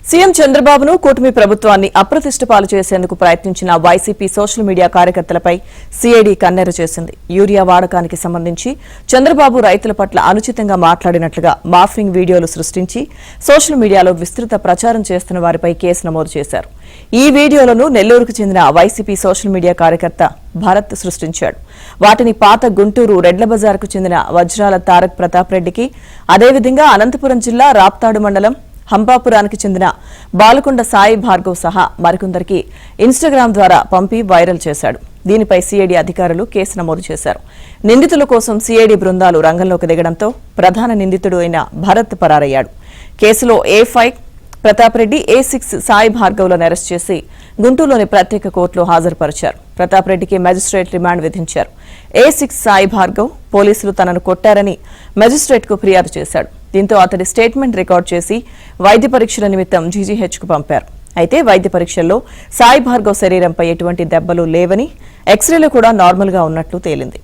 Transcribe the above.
CM చంద్రబాబును కూటమి ప్రభుత్వాన్ని అప్రతిష్ట పాలు చేసేందుకు ప్రయత్నించిన వైసీపీ సోషల్ మీడియా కార్యకర్తలపై సీఐడీ కన్నెర చేసింది. యూరియా వాడకానికి సంబంధించి చంద్రబాబు రైతుల పట్ల అనుచితంగా మాట్లాడినట్లుగా మార్ఫింగ్ వీడియోలు సృష్టించి సోషల్ మీడియాలో విస్తృత ప్రచారం చేస్తున్న వారిపై కేసు నమోదు చేశారు. ఈ వీడియోలను నెల్లూరుకు చెందిన వైసీపీ సోషల్ మీడియా కార్యకర్త భరత్ సృష్టించాడు. వాటిని పాత గుంటూరు రెడ్ల బజార్కు చెందిన వజ్రాల తారక్ ప్రతాప్ రెడ్డికి, అదేవిధంగా అనంతపురం జిల్లా రాప్తాడు మండలం హంపాపురానికి చెందిన బాలకొండ సాయి భార్గవ్ సహా మరికొందరికి ఇన్స్టాగ్రామ్ ద్వారా పంపి వైరల్ చేశాడు. దీనిపై సీఐడీ అధికారులు కేసు నమోదు చేశారు. నిందితుల కోసం సీఐడీ బృందాలు రంగంలోకి దిగడంతో ప్రధాన నిందితుడు అయిన భరత్ పరారయ్యాడు. కేసులో A5 ప్రతాప్ రెడ్డి, A6 సాయి భార్గవ్లను అరెస్ట్ చేసి గుంటూరులోని ప్రత్యేక కోర్టులో హాజరుపరిచారు. ప్రతాప్ రెడ్డికి మెజిస్ట్రేట్ రిమాండ్ విధించారు. A6 సాయి భార్గవ్ పోలీసులు తనను కొట్టారని మెజిస్ట్రేట్కు ఫిర్యాదు చేశాడు. దీంతో అతడి స్టేట్మెంట్ రికార్డు చేసి వైద్య పరీక్షల నిమిత్తం జీజీహెచ్కు పంపారు. అయితే వైద్య పరీక్షల్లో సాయి భార్గవ్ శరీరంపై ఎటువంటి దెబ్బలు లేవని, ఎక్స్రేలు కూడా నార్మల్గా ఉన్నట్లు తేలింది.